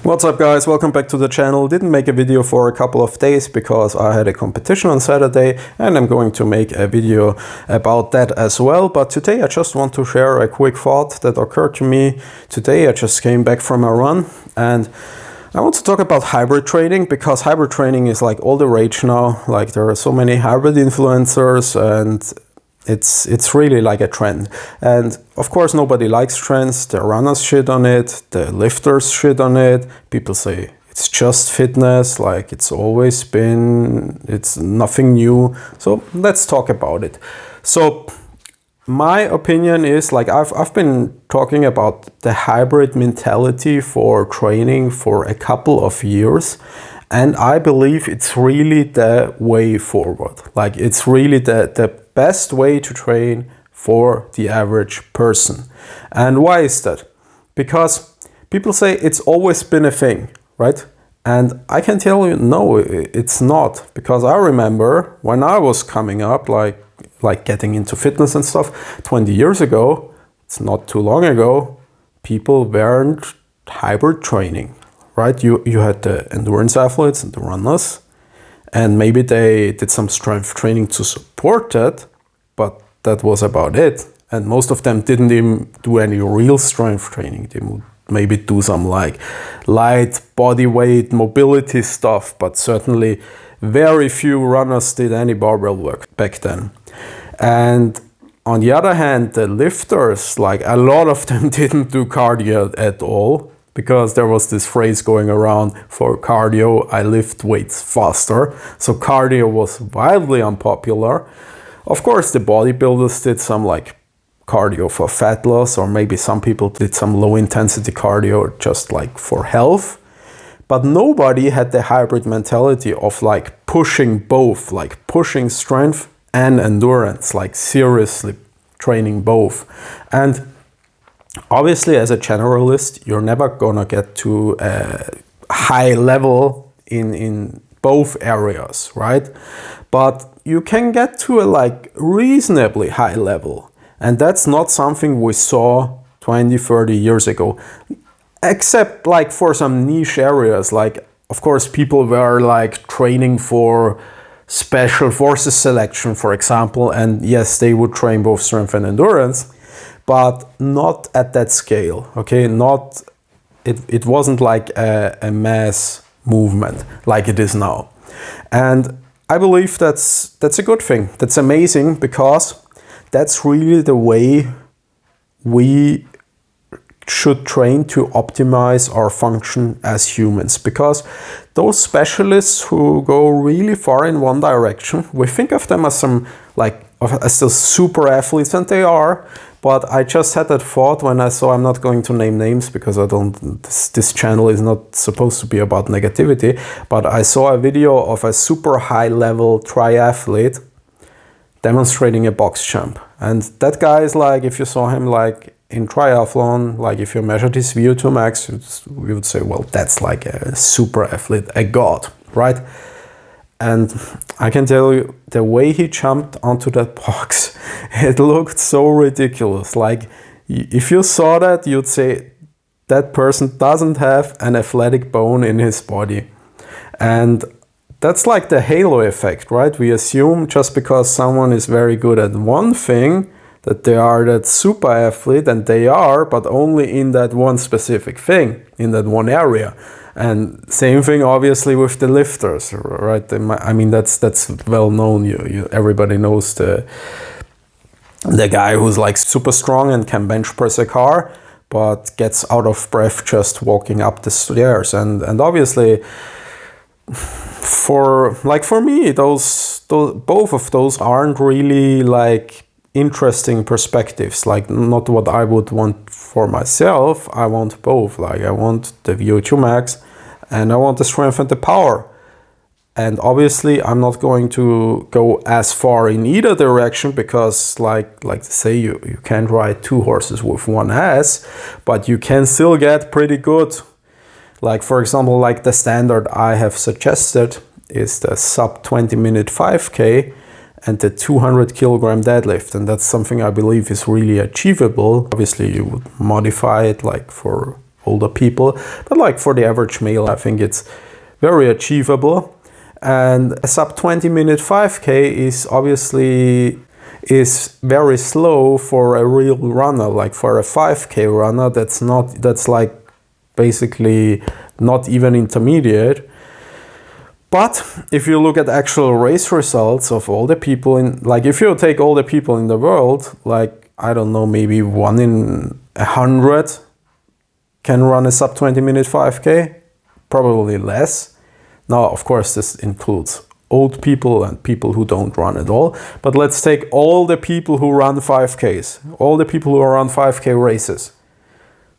What's up guys, welcome back to the channel. Didn't make a video for a couple of days because I had a competition on Saturday and I'm going to make a video about that as well. But today I just want to share a quick thought that occurred to me today. I just came back from a run and I want to talk about hybrid training because hybrid training is like all the rage now. Like there are so many hybrid influencers and it's really like a trend. And of course nobody likes trends. The runners shit on it, the lifters shit on it. People say it's just fitness, like it's always been, it's nothing new. So let's talk about it. So my opinion is like I've been talking about the hybrid mentality for training for a couple of years. And I believe it's really the way forward. Like it's really the best way to train for the average person. And why is that? Because people say it's always been a thing, right? And I can tell you, no, it's not. Because I remember when I was coming up, like getting into fitness and stuff, 20 years ago, it's not too long ago, people weren't hybrid training, right? You had the endurance athletes and the runners, and maybe they did some strength training to support that, but that was about it. And most of them didn't even do any real strength training. They would maybe do some like light body weight mobility stuff, but certainly very few runners did any barbell work back then. And on the other hand, the lifters, like a lot of them didn't do cardio at all, because there was this phrase going around, for cardio, I lift weights faster. So cardio was wildly unpopular. Of course, the bodybuilders did some like cardio for fat loss, or maybe some people did some low intensity cardio just like for health. But nobody had the hybrid mentality of like pushing both, like pushing strength and endurance, like seriously training both. And obviously, as a generalist, you're never gonna get to a high level in both areas, right? But you can get to a like reasonably high level. And that's not something we saw 20, 30 years ago. Except like for some niche areas, like of course people were like training for special forces selection, for example, and yes, they would train both strength and endurance, but not at that scale, okay? It wasn't like a mass movement like it is now. And I believe that's a good thing. That's amazing, because that's really the way we should train to optimize our function as humans. Because those specialists who go really far in one direction, we think of them as some like as the super athletes, and they are. But I just had that thought when I saw, I'm not going to name names because I don't, this channel is not supposed to be about negativity, but I saw a video of a super high level triathlete demonstrating a box jump. And that guy is like, if you saw him like in triathlon, like if you measured his VO2 max, we would say, well, that's like a super athlete, a god, right? And I can tell you, the way he jumped onto that box, it looked so ridiculous. Like, if you saw that, you'd say, that person doesn't have an athletic bone in his body. And that's like the halo effect, right? We assume just because someone is very good at one thing, that they are that super athlete, and they are, but only in that one specific thing, in that one area. And same thing, obviously, with the lifters, right? I mean, that's well known. Everybody knows the guy who's like super strong and can bench press a car, but gets out of breath just walking up the stairs. And obviously, for me, those both of those aren't really like interesting perspectives, like not what I would want for myself. I want both. Like I want the VO2 max and I want the strength and the power. And obviously I'm not going to go as far in either direction, because like to say, you can't ride two horses with one ass, but you can still get pretty good. Like for example, like the standard I have suggested is the sub 20-minute 5K and the 200 kilogram deadlift. And that's something I believe is really achievable. Obviously you would modify it like for older people, but like for the average male, I think it's very achievable. And a sub 20-minute 5K is obviously very slow for a real runner. Like for a 5K runner, that's like basically not even intermediate. But if you look at actual race results of all the people like if you take all the people in the world, like, I don't know, maybe 1 in 100 can run a sub 20-minute 5K, probably less. Now, of course, this includes old people and people who don't run at all. But let's take all the people who run 5Ks, all the people who run 5K races.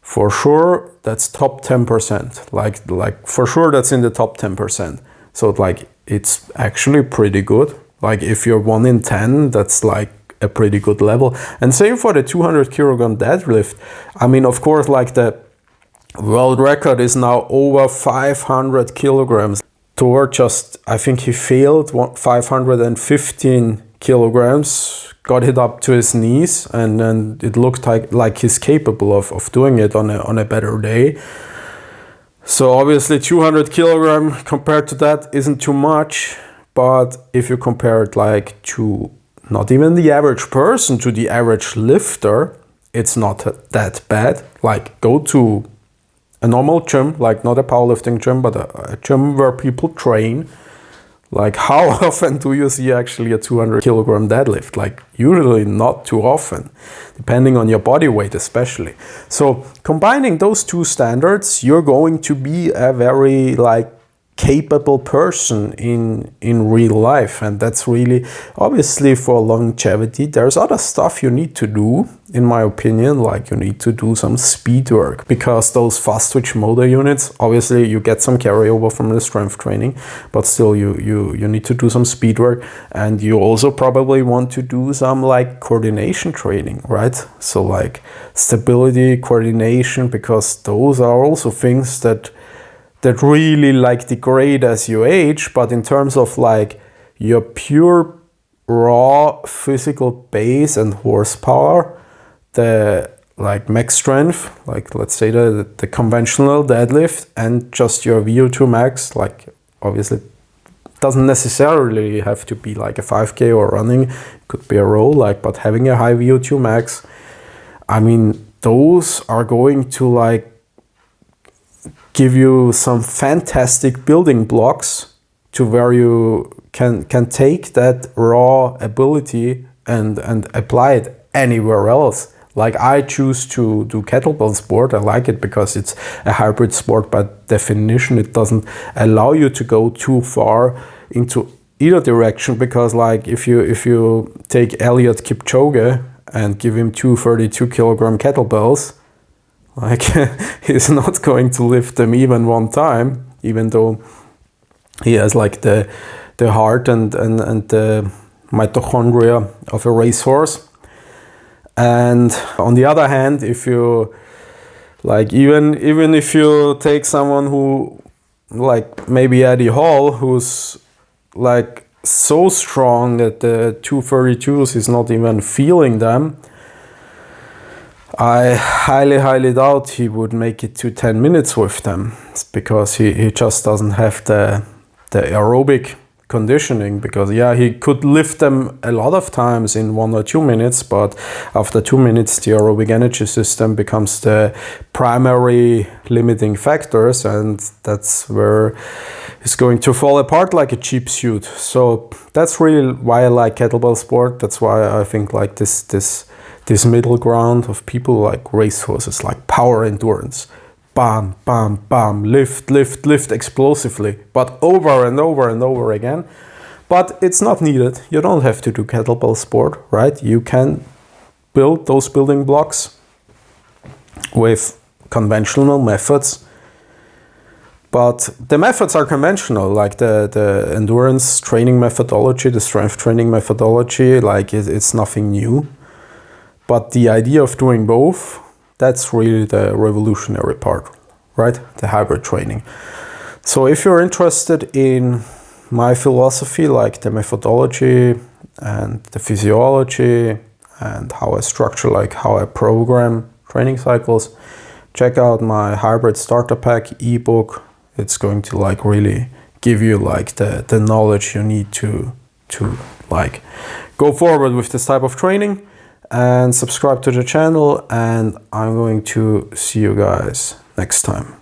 For sure, that's top 10%. Like for sure, that's in the top 10%. So like, it's actually pretty good. Like if you're 1 in 10, that's like a pretty good level. And same for the 200 kilogram deadlift. I mean, of course, like the world record is now over 500 kilograms. Thor just, I think he failed 515 kilograms, got it up to his knees, and then it looked like he's capable of doing it on a better day. So obviously 200 kilogram compared to that isn't too much, but if you compare it like to not even the average person, to the average lifter, it's not that bad. Like go to a normal gym, like not a powerlifting gym, but a gym where people train. Like how often do you see actually a 200 kilogram deadlift? Like usually not too often, depending on your body weight especially. So combining those two standards, you're going to be a very like capable person in real life. And that's really, obviously for longevity, there's other stuff you need to do, in my opinion, like you need to do some speed work, because those fast twitch motor units, obviously you get some carryover from the strength training, but still you need to do some speed work, and you also probably want to do some like coordination training, right? So like stability, coordination, because those are also things that really like degrade as you age. But in terms of like your pure raw physical base and horsepower, the like max strength, like let's say the conventional deadlift, and just your VO2 max, like obviously doesn't necessarily have to be like a 5K or running, it could be a row, like, but having a high VO2 max, I mean, those are going to like give you some fantastic building blocks to where you can take that raw ability and apply it anywhere else. Like I choose to do kettlebell sport. I like it because it's a hybrid sport by definition. It doesn't allow you to go too far into either direction, because like if you take Eliud Kipchoge and give him 232 kilogram kettlebells, like he's not going to lift them even one time, even though he has like the heart and the mitochondria of a racehorse. And on the other hand, if you like even if you take someone who like maybe Eddie Hall, who's like so strong that the 232s is not even feeling them, I highly doubt he would make it to 10 minutes with them. It's because he just doesn't have the aerobic conditioning, because yeah, he could lift them a lot of times in 1 or 2 minutes, but after 2 minutes the aerobic energy system becomes the primary limiting factors, and that's where it's going to fall apart like a cheap suit. So that's really why I like kettlebell sport. That's why I think like this middle ground of people like racehorses, like power endurance, bam, bam, bam, lift explosively, but over and over again. But it's not needed. You don't have to do kettlebell sport, right? You can build those building blocks with conventional methods. But the methods are conventional, like the endurance training methodology, the strength training methodology, like it's nothing new. But the idea of doing both, that's really the revolutionary part, right? The hybrid training. So if you're interested in my philosophy, like the methodology and the physiology and how I structure, like how I program training cycles, check out my hybrid starter pack ebook. It's going to like really give you like the knowledge you need to like go forward with this type of training. And subscribe to the channel, and I'm going to see you guys next time.